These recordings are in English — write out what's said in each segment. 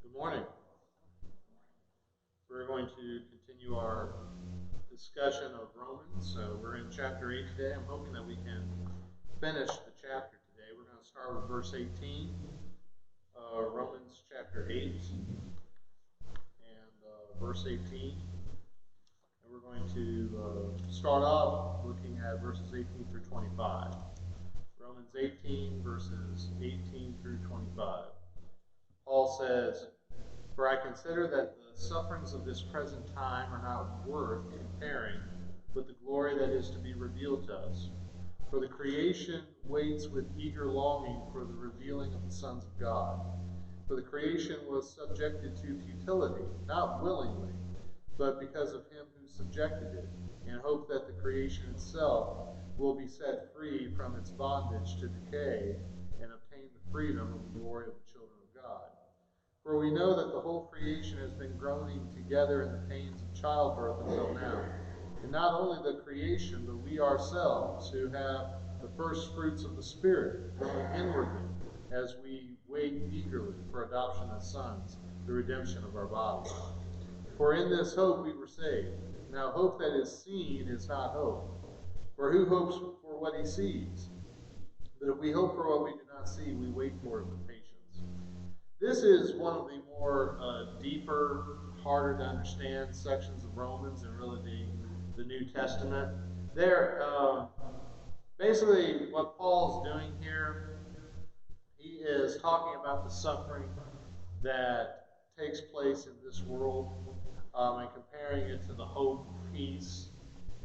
Good morning. We're going to continue our discussion of Romans. So we're in chapter 8 today. I'm hoping that we can finish the chapter today. We're going to start with verse 18, Romans chapter 8 and verse 18. And we're going to start off looking at verses 18 through 25. Romans 18, verses 18 through 25. Paul says, "For I consider that the sufferings of this present time are not worth comparing with the glory that is to be revealed to us. For the creation waits with eager longing for the revealing of the sons of God. For the creation was subjected to futility, not willingly, but because of him who subjected it, in hope that the creation itself will be set free from its bondage to decay and obtain the freedom of the glory of the children of God. For we know that the whole creation has been groaning together in the pains of childbirth until now. And not only the creation, but we ourselves, who have the first fruits of the Spirit, groan inwardly as we wait eagerly for adoption as sons, the redemption of our bodies. For in this hope we were saved. Now hope that is seen is not hope. For who hopes for what he sees? But if we hope for what we do not see, we wait for it with patience." This is one of the more deeper, harder to understand sections of Romans and really the New Testament. Basically, what Paul's doing here, he is talking about the suffering that takes place in this world and comparing it to the hope, peace,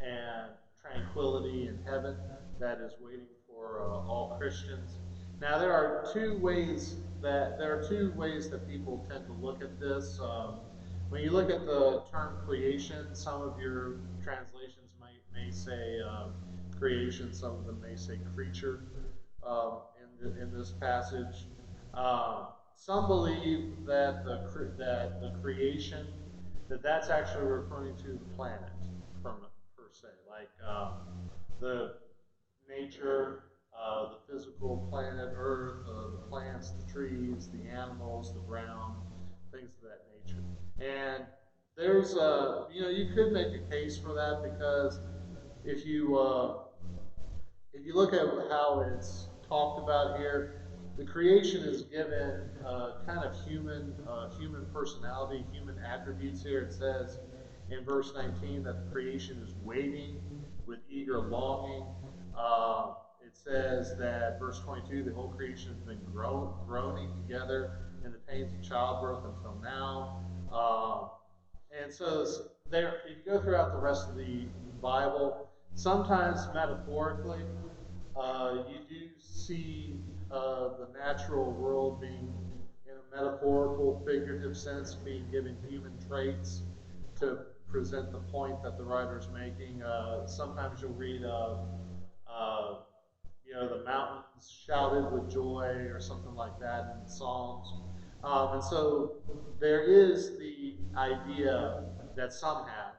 and tranquility in heaven that is waiting for all Christians. Now, there are two ways that people tend to look at this. When you look at the term creation, some of your translations may say creation, some of them may say creature in this passage. Some believe that the creation, that's actually referring to the planet per se, like the nature, the physical planet Earth, the plants, the trees, the animals, the ground, things of that nature. And there's you could make a case for that, because if you look at how it's talked about here, the creation is given kind of human personality, human attributes here. It says in verse 19 that the creation is waiting with eager longing. It says that verse 22, the whole creation has been groaning together in the pains of childbirth until now. And so there, if you go throughout the rest of the Bible, sometimes metaphorically, you do see the natural world being, in a metaphorical, figurative sense, being given human traits to present the point that the writer is making. Sometimes you'll read, the mountains shouted with joy or something like that in the Psalms. And so there is the idea that some have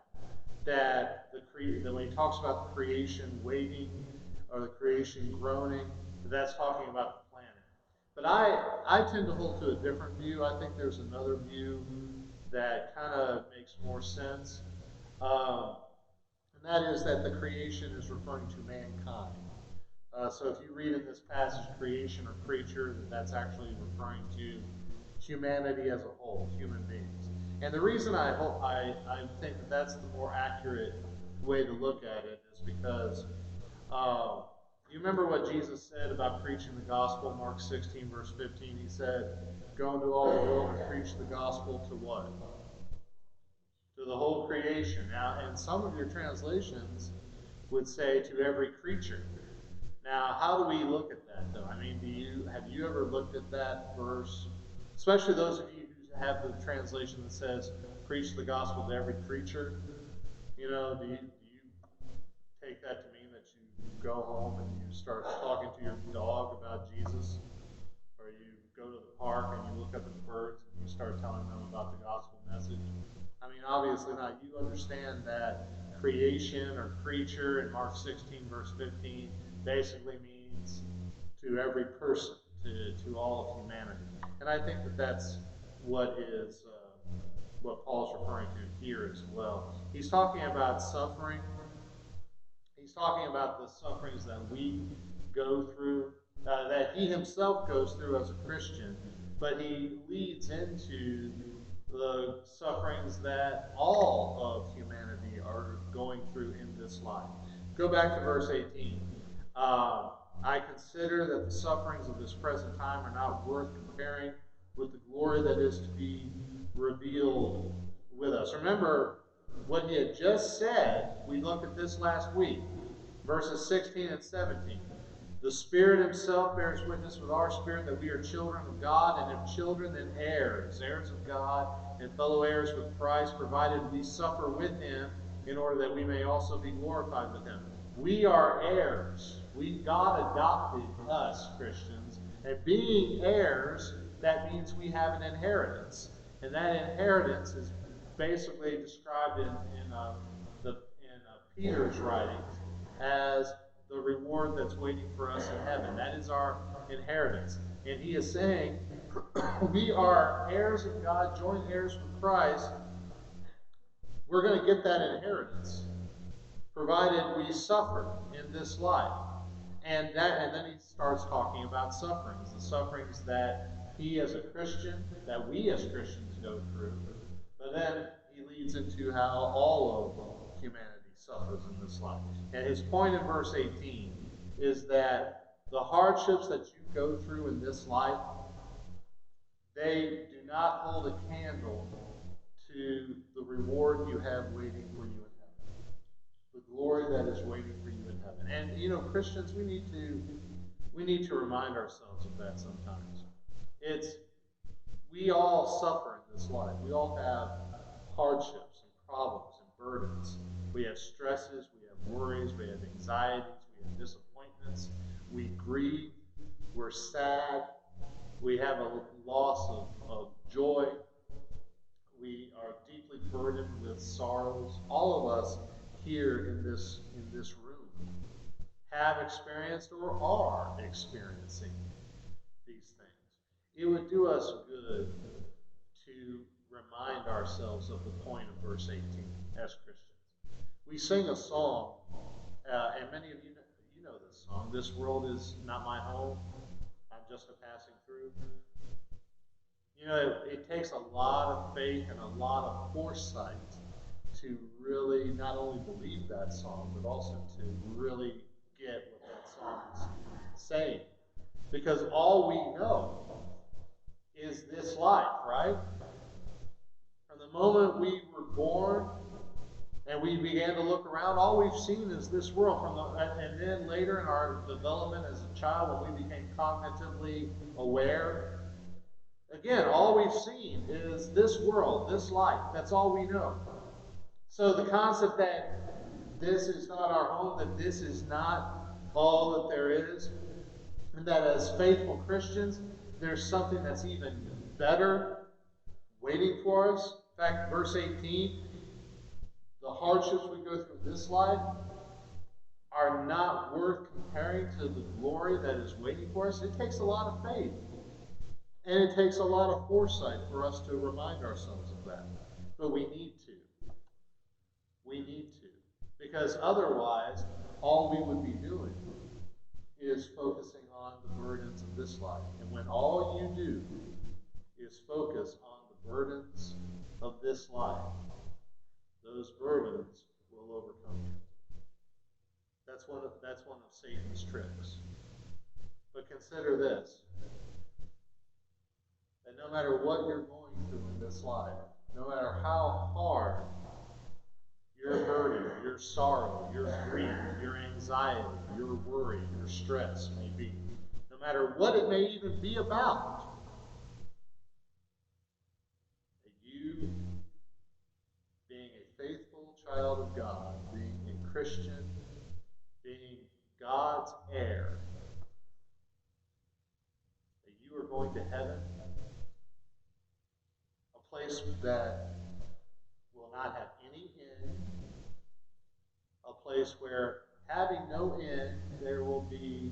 that that when he talks about the creation waiting or the creation groaning, that's talking about the planet. But I tend to hold to a different view. I think there's another view that kind of makes more sense. And that is that the creation is referring to mankind. So if you read in this passage creation or creature, that's actually referring to humanity as a whole, human beings. And the reason I think that that's the more accurate way to look at it is because you remember what Jesus said about preaching the gospel, Mark 16, verse 15. He said, "Go into all the world and preach the gospel to what? To the whole creation." Now, and some of your translations would say to every creature. Now, how do we look at that, though? I mean, have you ever looked at that verse? Especially those of you who have the translation that says, "Preach the gospel to every creature." Do you take that to mean that you go home and you start talking to your dog about Jesus? Or you go to the park and you look up at the birds and you start telling them about the gospel message? I mean, obviously not. You understand that creation or creature in Mark 16, verse 15, basically means to every person, to all of humanity. And I think that that's what Paul's referring to here as well. He's talking about suffering. He's talking about the sufferings that we go through, that he himself goes through as a Christian, but he leads into the sufferings that all of humanity are going through in this life. Go back to verse 18. I consider that the sufferings of this present time are not worth comparing with the glory that is to be revealed with us. Remember what he had just said. We looked at this last week, verses 16 and 17. The Spirit himself bears witness with our spirit that we are children of God, and if children, then heirs, heirs of God, and fellow heirs with Christ, provided we suffer with him, in order that we may also be glorified with him. We are heirs. God adopted us, Christians, and being heirs, that means we have an inheritance. And that inheritance is basically described in Peter's writings as the reward that's waiting for us in heaven. That is our inheritance. And he is saying, we are heirs of God, joint heirs with Christ. We're going to get that inheritance, provided we suffer in this life. And then he starts talking about sufferings, the sufferings that he as a Christian, that we as Christians go through. But then he leads into how all of humanity suffers in this life. And his point in verse 18 is that the hardships that you go through in this life, they do not hold a candle to the reward you have waiting for you in heaven. The glory that is waiting for you in heaven. And Christians, we need to remind ourselves of that sometimes. We all suffer in this life. We all have hardships and problems and burdens. We have stresses, we have worries, we have anxieties, we have disappointments. We grieve, we're sad, we have a loss of joy. We are deeply burdened with sorrows. All of us here in this room have experienced or are experiencing these things. It would do us good to remind ourselves of the point of verse 18 as Christians. We sing a song, and many of you know this song. This world is not my home. I'm just a passing through. It takes a lot of faith and a lot of foresight to really not only believe that song, but also to really get what that song is saying. Because all we know is this life, right? From the moment we were born and we began to look around, all we've seen is this world. And then later in our development as a child, when we became cognitively aware, again, all we've seen is this world, this life. That's all we know. So the concept that this is not our home, that this is not all that there is, and that as faithful Christians, there's something that's even better waiting for us. In fact, verse 18, the hardships we go through in this life are not worth comparing to the glory that is waiting for us. It takes a lot of faith. And it takes a lot of foresight for us to remind ourselves of that. But we need to. We need to. Because otherwise, all we would be doing is focusing on the burdens of this life. And when all you do is focus on the burdens of this life, those burdens will overcome you. That's one of Satan's tricks. But consider this. That no matter what you're going through in this life, no matter how hard your burden, your sorrow, your grief, your anxiety, your worry, your stress may be, no matter what it may even be about, that you, being a faithful child of God, being a Christian, being God's heir, that you are going to heaven, a place that will not have any end, a place where, having no end, there will be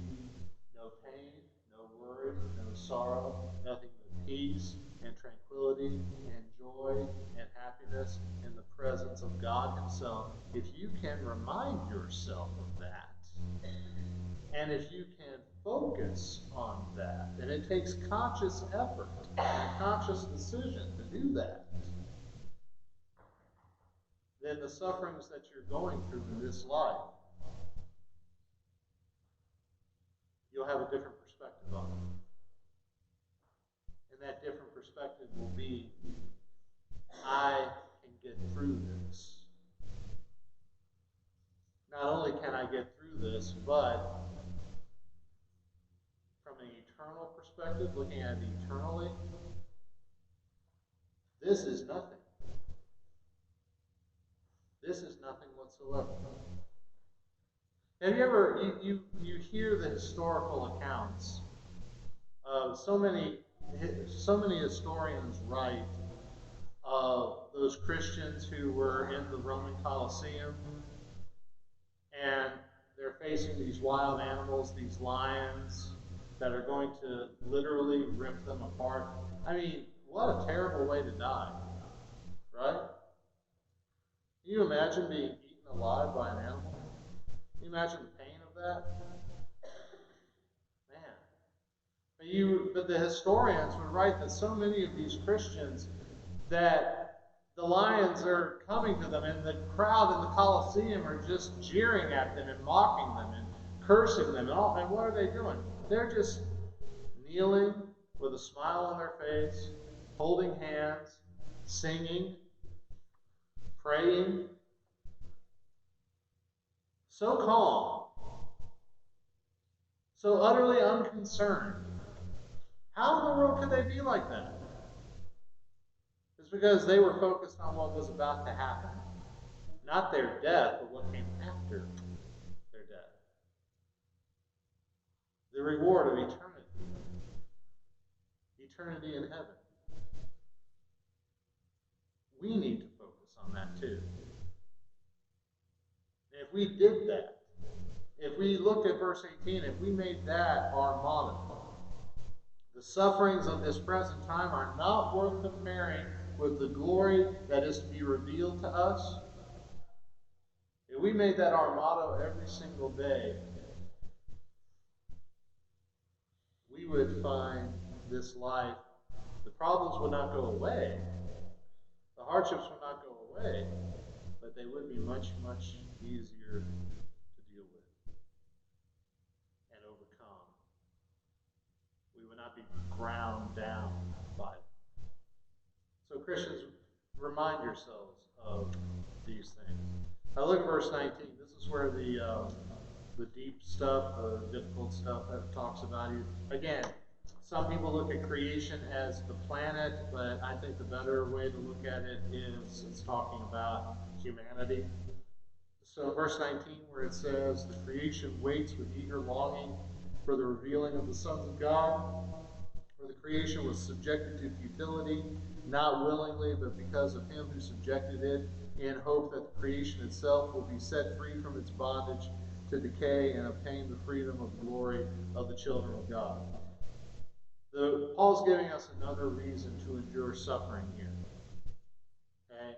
no pain, no worry, no sorrow, nothing but peace, and tranquility and joy and happiness in the presence of God Himself, if you can remind yourself of that, and if you can focus on that, and it takes conscious effort and conscious decision to do that, then the sufferings that you're going through in this life, you'll have a different perspective on it. And that different perspective will be, I can get through this. Not only can I get through this, but from an eternal perspective, looking at it eternally, this is nothing. This is nothing whatsoever. Have you ever, you hear the historical accounts of so many historians write of those Christians who were in the Roman Colosseum, and they're facing these wild animals, these lions, that are going to literally rip them apart. I mean, what a terrible way to die, right? Can you imagine being eaten alive by an animal? Can you imagine the pain of that? Man. But the historians would write that so many of these Christians, that the lions are coming to them, and the crowd in the Colosseum are just jeering at them and mocking them and cursing them. And what are they doing? They're just kneeling with a smile on their face, holding hands, singing, praying, so calm, so utterly unconcerned. How in the world could they be like that? It's because they were focused on what was about to happen. Not their death, but what came after their death. The reward of eternity. Eternity in heaven. We need to focus on that too. And if we did that, if we looked at verse 18, if we made that our motto, the sufferings of this present time are not worth comparing with the glory that is to be revealed to us. If we made that our motto every single day, we would find this life, the problems would not go away, the hardships would not go away, but they would be much, much easier to deal with and overcome. We would not be ground down by them. So Christians, remind yourselves of these things. Now look at verse 19. This is where the deep stuff, the difficult stuff that talks about you. Again, some people look at creation as the planet, but I think the better way to look at it is it's talking about humanity. So verse 19, where it says, the creation waits with eager longing for the revealing of the sons of God. For the creation was subjected to futility, not willingly, but because of him who subjected it, in hope that the creation itself will be set free from its bondage to decay and obtain the freedom of glory of the children of God. Paul's giving us another reason to endure suffering here. Okay?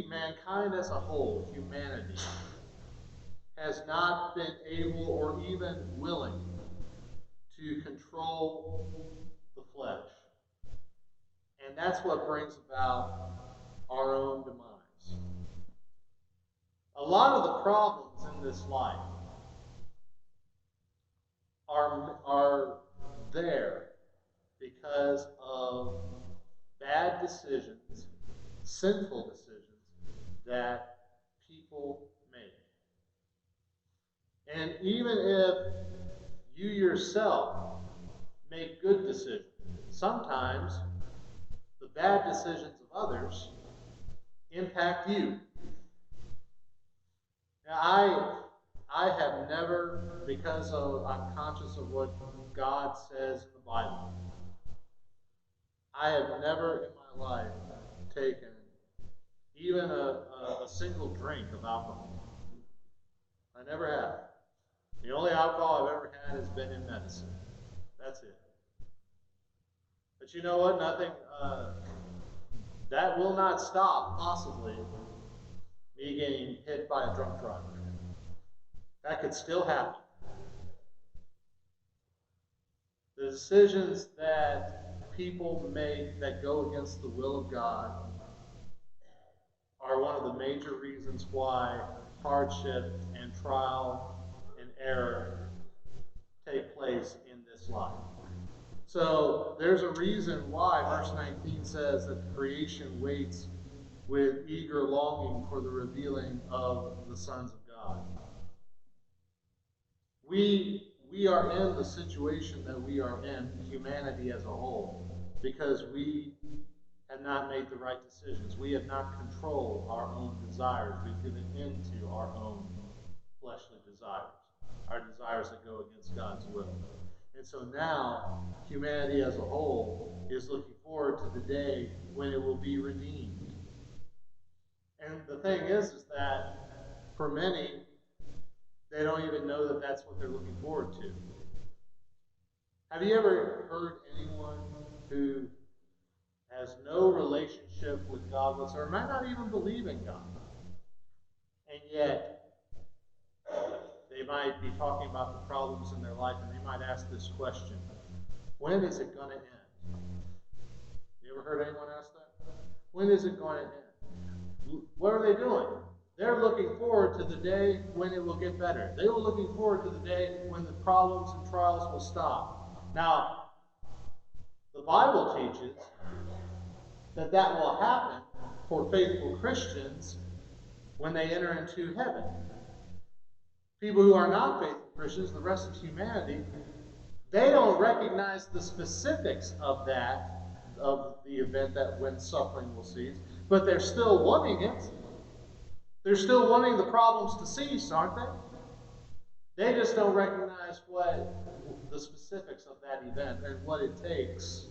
Mankind as a whole, humanity, has not been able or even willing to control the flesh. And that's what brings about our own demise. A lot of the problems in this life are there because of bad decisions, sinful decisions that people make. And even if you yourself make good decisions, sometimes the bad decisions of others impact you. Now, I have never, because I'm conscious of what God says in the Bible, I have never in my life taken even a single drink of alcohol. I never have. The only alcohol I've ever had has been in medicine. That's it. But you know what? Nothing, that will not stop, possibly, me getting hit by a drunk driver. That could still happen. The decisions that people make that go against the will of God are one of the major reasons why hardship and trial and error take place in this life. So there's a reason why verse 19 says that the creation waits with eager longing for the revealing of the sons of God. We are in the situation that we are in, humanity as a whole, because we have not made the right decisions. We have not controlled our own desires. We've given in to our own fleshly desires, our desires that go against God's will. And so now, humanity as a whole is looking forward to the day when it will be redeemed. And the thing is that for many, they don't even know that that's what they're looking forward to. Have you ever heard anyone who has no relationship with God whatsoever, might not even believe in God, and yet they might be talking about the problems in their life, and they might ask this question: when is it going to end? You ever heard anyone ask that? When is it going to end? What are they doing? They're looking forward to the day when it will get better. They were looking forward to the day when the problems and trials will stop. Now, the Bible teaches that that will happen for faithful Christians when they enter into heaven. People who are not faithful Christians, the rest of humanity, they don't recognize the specifics of that, of the event that when suffering will cease, but they're still wanting it. They're still wanting the problems to cease, aren't they? They just don't recognize what the specifics of that event and what it takes,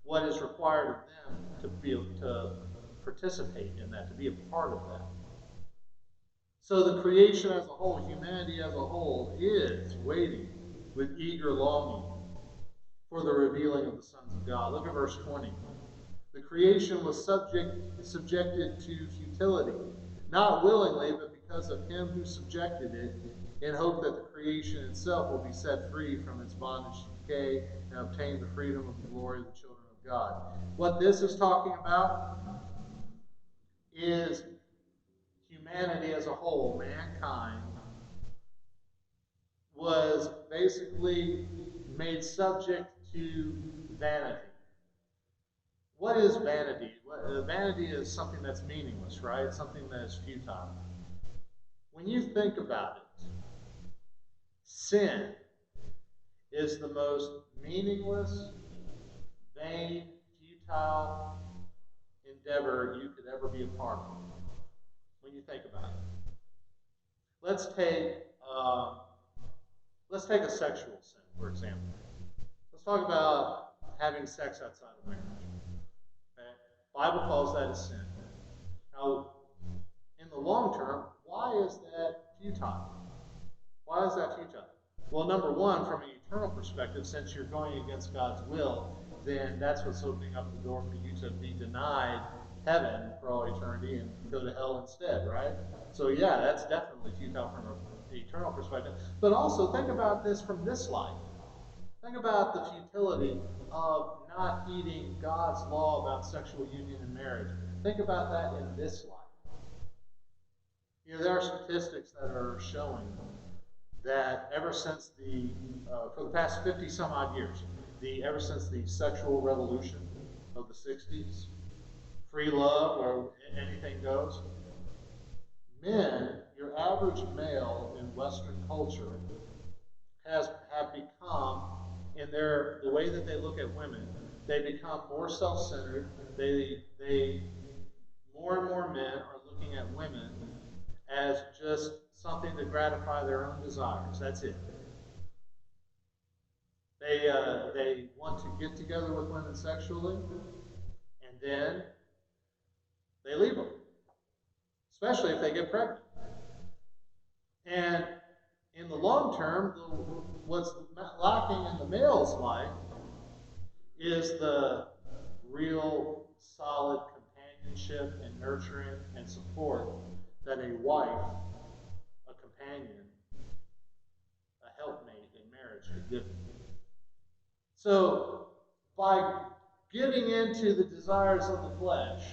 what is required of them to be able to participate in that, to be a part of that. So the creation as a whole, humanity as a whole, is waiting with eager longing for the revealing of the sons of God. Look at verse 20. The creation was subjected to futility, not willingly, but because of him who subjected it, in hope that the creation itself will be set free from its bondage to decay and obtain the freedom of the glory of the children of God. What this is talking about is humanity as a whole, mankind, was basically made subject to vanity. What is vanity? Vanity is something that's meaningless, right? Something that is futile. When you think about it, sin is the most meaningless, vain, futile endeavor you could ever be a part of. When you think about it, let's take a sexual sin, for example. Let's talk about having sex outside of marriage. Okay? The Bible calls that a sin. Now, in the long term, why is that futile? Why is that futile? Well, number one, from an eternal perspective, since you're going against God's will, then that's what's opening up the door for you to be denied heaven for all eternity and go to hell instead, right? So yeah, that's definitely futile from an eternal perspective. But also think about this from this life. Think about the futility of not heeding God's law about sexual union and marriage. Think about that in this life. You know, there are statistics that are showing that ever since for the past 50 some odd years, ever since the sexual revolution of the 60s, free love where anything goes, men, your average male in Western culture, have become, in the way that they look at women, they become more self-centered. They more and more men are looking at women as just something to gratify their own desires. That's it. They want to get together with women sexually, and then they leave them, especially if they get pregnant. And in the long term, what's lacking in the male's life is the real solid companionship and nurturing and support that a wife, a companion, a helpmate in marriage could give you. So, by giving into the desires of the flesh,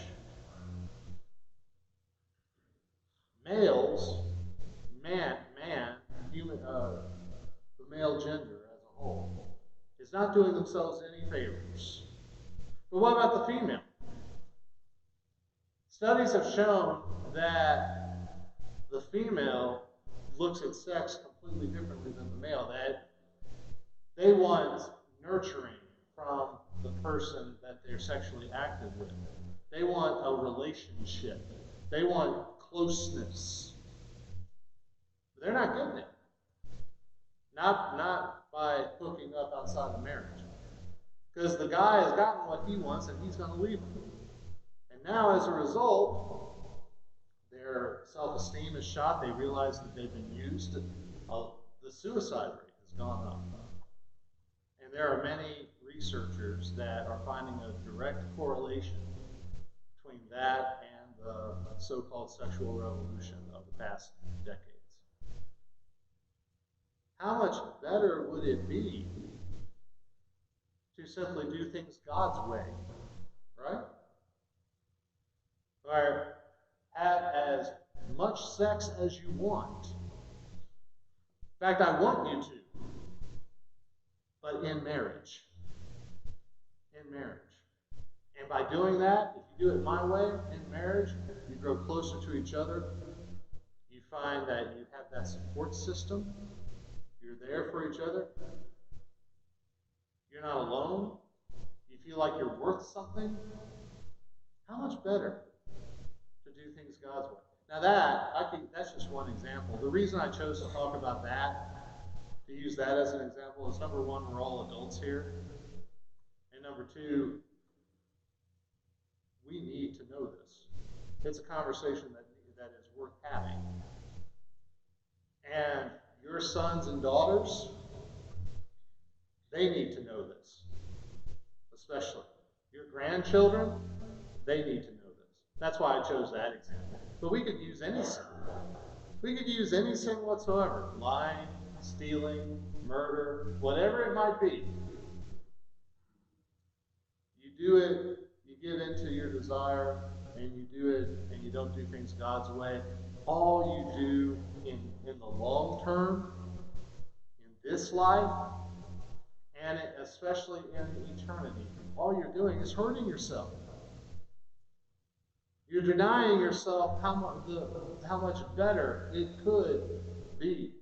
males, human, the male gender as a whole, is not doing themselves any favors. But what about the female? Studies have shown that the female looks at sex completely differently than the male, that they want nurturing from the person that they're sexually active with. They want a relationship. They want closeness. But they're not getting it. Not by hooking up outside of marriage. Because the guy has gotten what he wants and he's going to leave him. And now, as a result, their self-esteem is shot. They realize that they've been used. The suicide rate has gone up. And there are many researchers that are finding a direct correlation between that and the so-called sexual revolution of the past decades. How much better would it be to simply do things God's way, right? Or have as much sex as you want. In fact, I want you to, but in marriage. In marriage. And by doing that, if you do it my way, in marriage, you grow closer to each other. You find that you have that support system. You're there for each other. You're not alone. You feel like you're worth something. How much better to do things God's way? Now that's just one example. The reason I chose to talk about that, to use that as an example, is number one, we're all adults here. And number two, we need to know this. It's a conversation that is worth having. And your sons and daughters, they need to know this. Especially. Your grandchildren, they need to know this. That's why I chose that example. But we could use any sin. We could use any sin whatsoever. Lying, stealing, murder, whatever it might be. You do it, you give into your desire, and you do it, and you don't do things God's way. All you do in the long term, in this life, and especially in eternity, all you're doing is hurting yourself. You're denying yourself how much better it could be.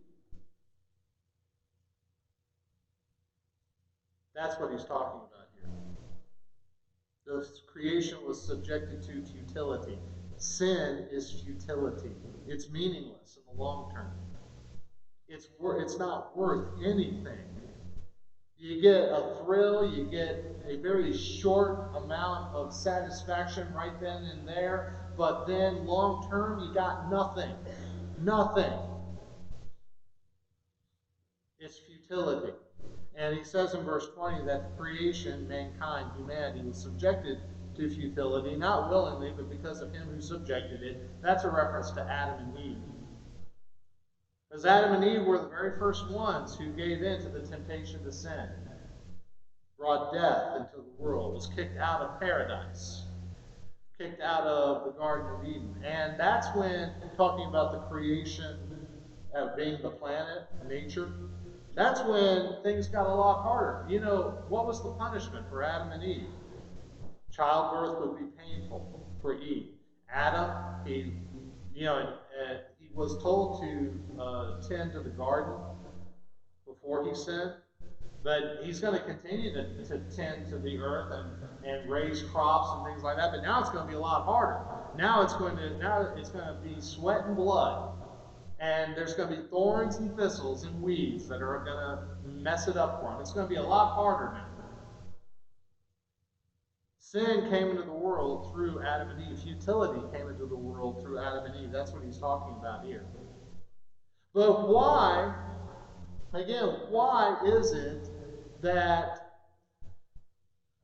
That's what he's talking about here. The creation was subjected to futility. Sin is futility. It's meaningless in the long term. It's not worth anything. You get a thrill, you get a very short amount of satisfaction right then and there, but then long term, you got nothing. Nothing. It's futility. And he says in verse 20 that the creation, mankind, humanity, was subjected to futility, not willingly, but because of him who subjected it. That's a reference to Adam and Eve. Because Adam and Eve were the very first ones who gave in to the temptation to sin, brought death into the world, was kicked out of paradise, kicked out of the Garden of Eden. And that's when, talking about the creation being the planet, nature, that's when things got a lot harder. You know, what was the punishment for Adam and Eve? Childbirth would be painful for Eve. Adam, he was told to tend to the garden before he sinned, but he's going to continue to tend to the earth and raise crops and things like that. But now it's going to be a lot harder. Now it's going to be sweat and blood, and there's going to be thorns and thistles and weeds that are going to mess it up for him. It's going to be a lot harder now. Sin came into the world through Adam and Eve. Futility came into the world through Adam and Eve. That's what he's talking about here. But why is it that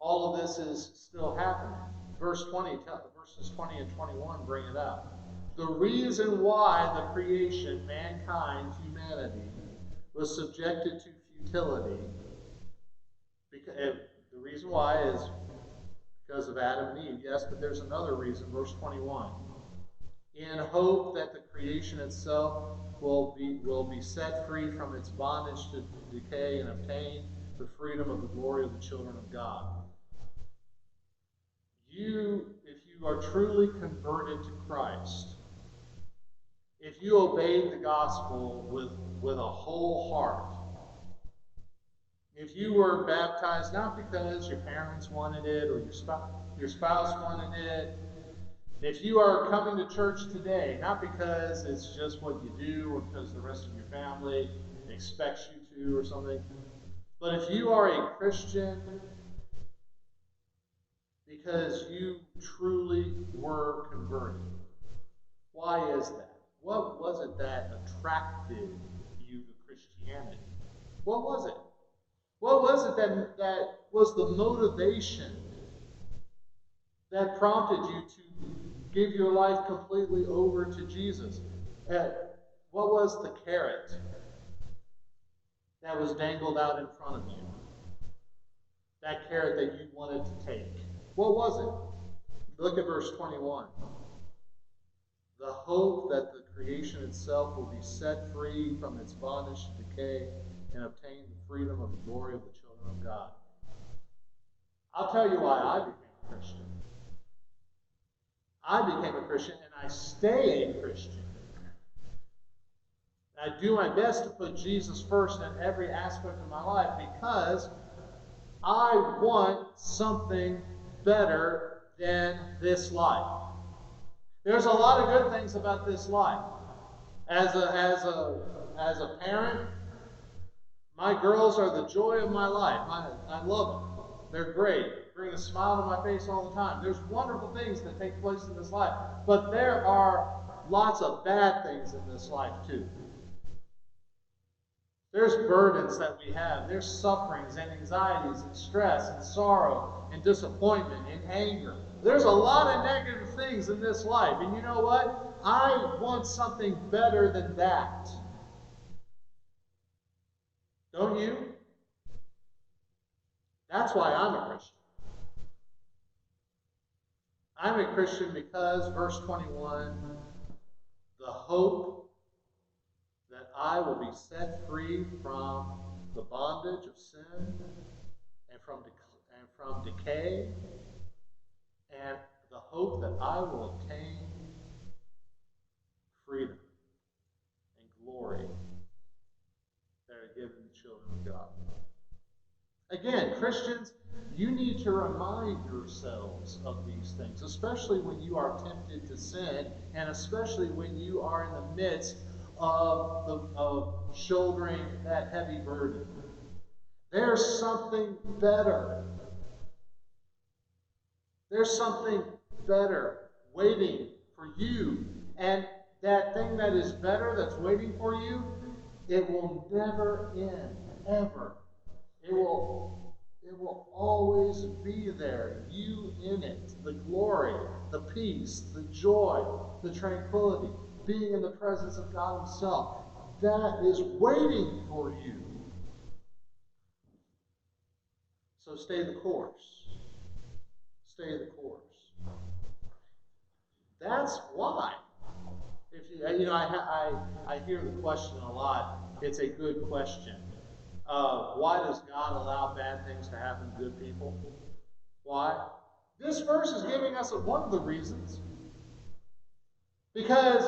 all of this is still happening. Verses 20 and 21 bring it out. The reason why the creation, mankind, humanity, was subjected to futility, the reason why is because of Adam and Eve. Yes, but there's another reason. Verse 21. In hope that the creation itself will be set free from its bondage to decay and obtain the freedom of the glory of the children of God. If you are truly converted to Christ, if you obeyed the gospel with a whole heart, if you were baptized not because your parents wanted it or your spouse wanted it, if you are coming to church today, not because it's just what you do or because the rest of your family expects you to or something, but if you are a Christian because you truly were converted, why is that? What was it that attracted you to Christianity? What was it? What was it that was the motivation that prompted you to give your life completely over to Jesus? What was the carrot that was dangled out in front of you? That carrot that you wanted to take. What was it? Look at verse 21. The hope that the creation itself will be set free from its bondage to decay and obtain the freedom of the glory of the children of God. I'll tell you why I became a Christian. I became a Christian and I stay a Christian. I do my best to put Jesus first in every aspect of my life because I want something better than this life. There's a lot of good things about this life. As a parent, my girls are the joy of my life. I love them. They're great. Bring a smile to my face all the time. There's wonderful things that take place in this life. But there are lots of bad things in this life too. There's burdens that we have. There's sufferings and anxieties and stress and sorrow and disappointment and anger. There's a lot of negative things in this life. And you know what? I want something better than that. Don't you? That's why I'm a Christian. I'm a Christian because, verse 21, the hope that I will be set free from the bondage of sin and from decay, and the hope that I will obtain freedom and glory that are given the children of God. Again, Christians, you need to remind yourselves of these things, especially when you are tempted to sin, and especially when you are in the midst of shouldering that heavy burden. There's something better. There's something better waiting for you. And that thing that is better that's waiting for you, it will never end, ever. It will always be there, you in it. The glory, the peace, the joy, the tranquility, being in the presence of God Himself. That is waiting for you. So stay the course. Stay the course. That's why. If you I hear the question a lot. It's a good question. Why does God allow bad things to happen to good people? Why? This verse is giving us one of the reasons. Because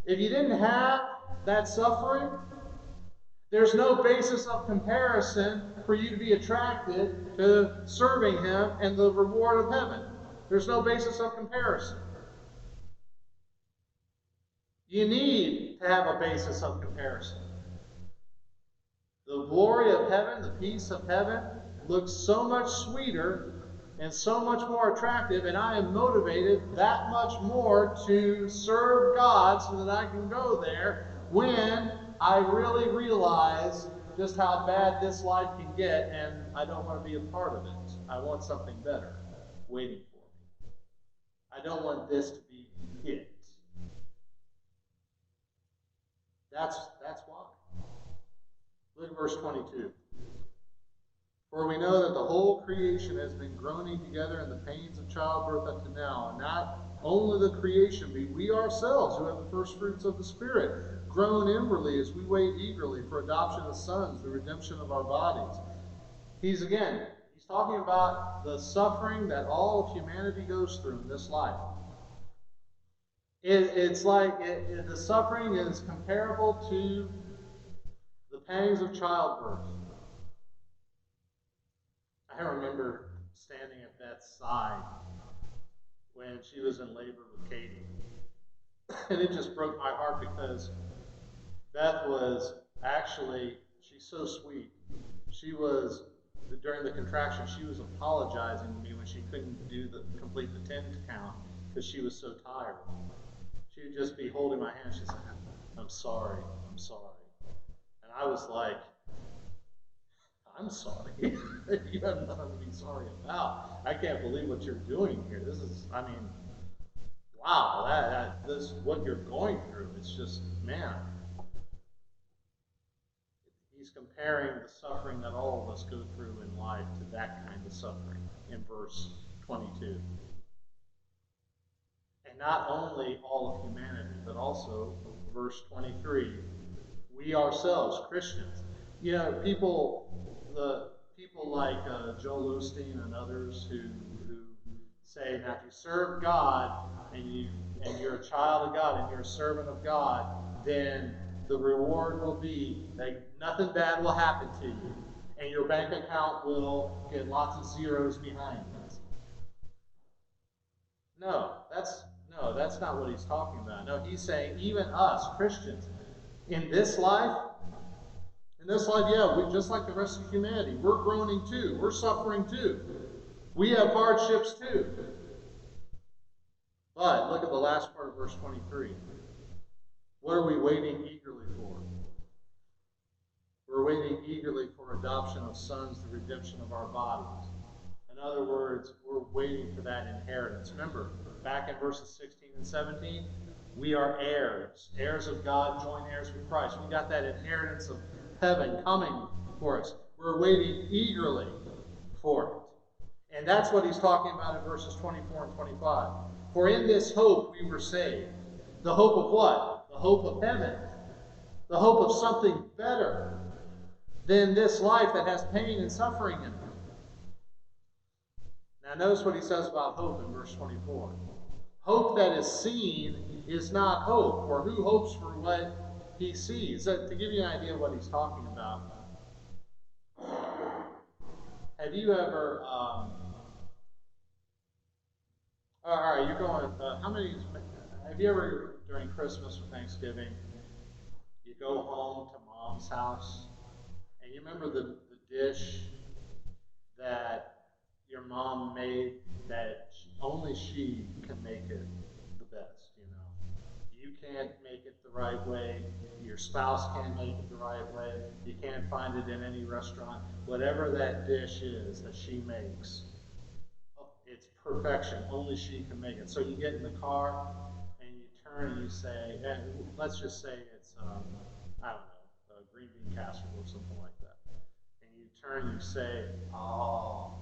if you didn't have that suffering, there's no basis of comparison for you to be attracted to serving Him and the reward of heaven. There's no basis of comparison. You need to have a basis of comparison. The glory of heaven, the peace of heaven, looks so much sweeter and so much more attractive, and I am motivated that much more to serve God so that I can go there when I really realize just how bad this life can get, and I don't want to be a part of it. I want something better waiting for me. I don't want this to be it. That's why. Look at verse 22. For we know that the whole creation has been groaning together in the pains of childbirth up to now, and not only the creation, but we ourselves, who have the first fruits of the Spirit, groan inwardly as we wait eagerly for adoption as sons, the redemption of our bodies. He's talking about the suffering that all of humanity goes through in this life. It's like the suffering is comparable to the pangs of childbirth. I remember standing at Beth's side when she was in labor with Katie. And it just broke my heart because Beth was actually, she's so sweet. She was, during the contraction, she was apologizing to me when she couldn't complete the 10 count because she was so tired. She would just be holding my hand. She'd say, I'm sorry. And I was like, I'm sorry. You have nothing to be sorry about. I can't believe what you're doing here. This is, wow, this is what you're going through. It's just, man. He's comparing the suffering that all of us go through in life to that kind of suffering in verse 22. And not only all of humanity, but also verse 23, we ourselves, Christians. You know, people like Joel Osteen and others who say that if you serve God and you're a child of God and you're a servant of God, then the reward will be that nothing bad will happen to you, and your bank account will get lots of zeros behind it. No, that's not what he's talking about. No, he's saying even us, Christians, in this life, yeah, we just like the rest of humanity, we're groaning too, we're suffering too. We have hardships too. But look at the last part of verse 23. What are we waiting eagerly for? We're waiting eagerly for adoption of sons, the redemption of our bodies. In other words, we're waiting for that inheritance. Remember, back in verses 16 and 17, we are heirs, heirs of God, joint heirs with Christ. We got that inheritance of heaven coming for us. We're waiting eagerly for it. And that's what he's talking about in verses 24 and 25. For in this hope we were saved. The hope of what? The hope of heaven. The hope of something better than this life that has pain and suffering in it. Now notice what he says about hope in verse 24. Hope that is seen is not hope, or who hopes for what he sees? To give you an idea of what he's talking about, have you ever, all right, you're going, have you ever, during Christmas or Thanksgiving, you go home to mom's house, and you remember the dish that your mom made that only she can make it the best, you know. You can't make it the right way. Your spouse can't make it the right way. You can't find it in any restaurant. Whatever that dish is that she makes, it's perfection. Only she can make it. So you get in the car and you turn and you say, and let's just say it's, I don't know, a green bean casserole or something like that. And you turn and you say, oh,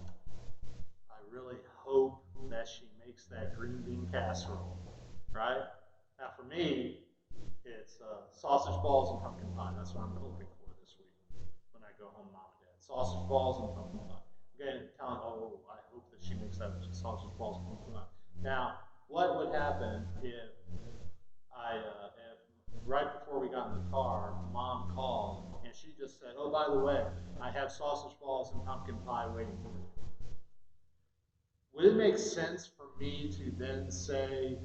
I really hope that she makes that green bean casserole, right? Now for me, it's sausage balls and pumpkin pie. That's what I'm hoping for this week when I go home, mom and dad. Sausage balls and pumpkin pie. Okay, telling, oh, I hope that she makes that sausage balls and pumpkin pie. Now, what would happen if right before we got in the car, mom called and she just said, oh, by the way, I have sausage balls and pumpkin pie waiting for you. Would it make sense for me to then say,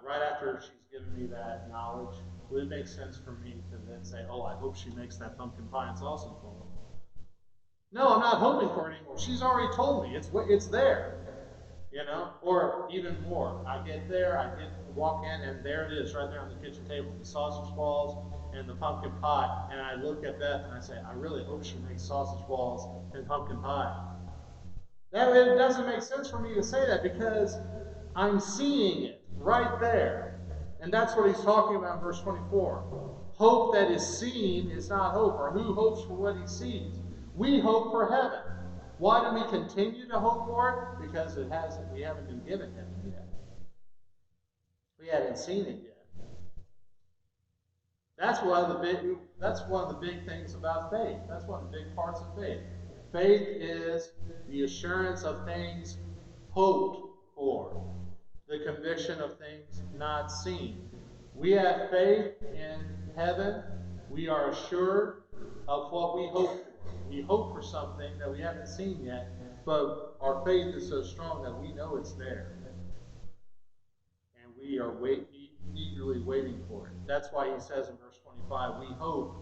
right after she's given me that knowledge, would it make sense for me to then say, oh, I hope she makes that pumpkin pie and sausage bowl? No, I'm not hoping for it anymore. She's already told me. It's there. You know, or even more. I get there, walk in, and there it is, right there on the kitchen table, the sausage balls and the pumpkin pie. And I look at Beth and I say, I really hope she makes sausage balls and pumpkin pie. That it doesn't make sense for me to say that because I'm seeing it right there. And that's what he's talking about in verse 24. Hope that is seen is not hope, or who hopes for what he sees? We hope for heaven. Why do we continue to hope for it? Because we haven't been given heaven yet. We haven't seen it yet. That's one of the big things about faith. That's one of the big parts of faith. Faith is the assurance of things hoped for, the conviction of things not seen. We have faith in heaven. We are assured of what we hope for. We hope for something that we haven't seen yet, but our faith is so strong that we know it's there. And we are eagerly waiting for it. That's why he says in verse 25, we hope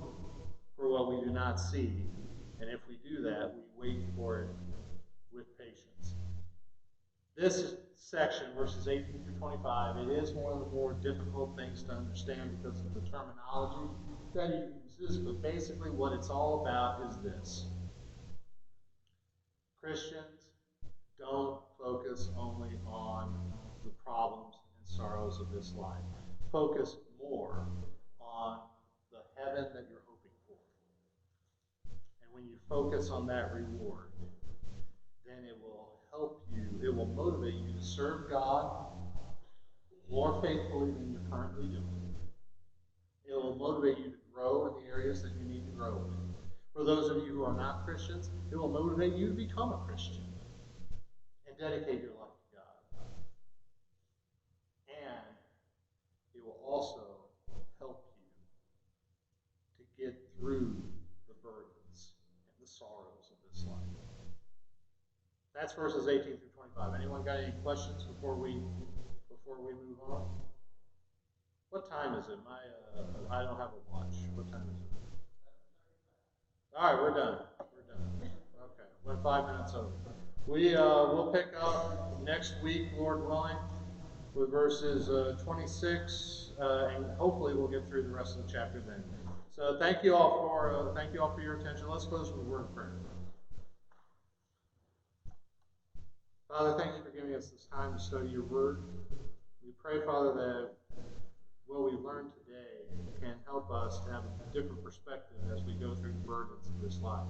for what we do not see. And if we do that, we wait for it with patience. This section, verses 18 through 25, it is one of the more difficult things to understand because of the terminology that he uses, but basically what it's all about is this. Christians don't focus only on the problems and sorrows of this life. Focus more on the heaven that you're hoping for. And when you focus on that reward, then it will help you, it will motivate you to serve God more faithfully than you're currently doing. It will motivate you to grow in the areas that you need to grow in. For those of you who are not Christians, it will motivate you to become a Christian and dedicate your life to God. And it will also help you to get through the burdens and the sorrows of this life. That's verses 18 through 25. Anyone got any questions before we move on? What time is it? I don't have a watch. What time is it? All right, we're done. Okay, went 5 minutes over. We'll pick up next week, Lord willing, with verses 26, and hopefully we'll get through the rest of the chapter then. So thank you all for your attention. Let's close with a word of prayer. Father, thank you for giving us this time to study your word. We pray, Father, that what we've learned today can help us to have a different perspective as we go through the burdens of this life.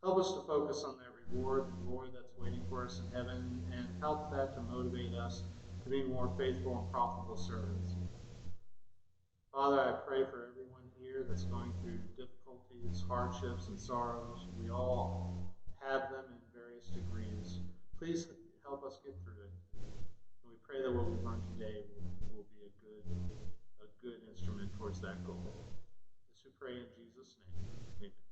Help us to focus on that reward, that's waiting for us in heaven, and help that to motivate us to be more faithful and profitable servants. Father, I pray for everyone here that's going through difficulties, hardships, and sorrows. We all have them in various degrees. Please help us get through it. And we pray that what we've learned today will be a good instrument towards that goal. This we pray in Jesus' name. Amen.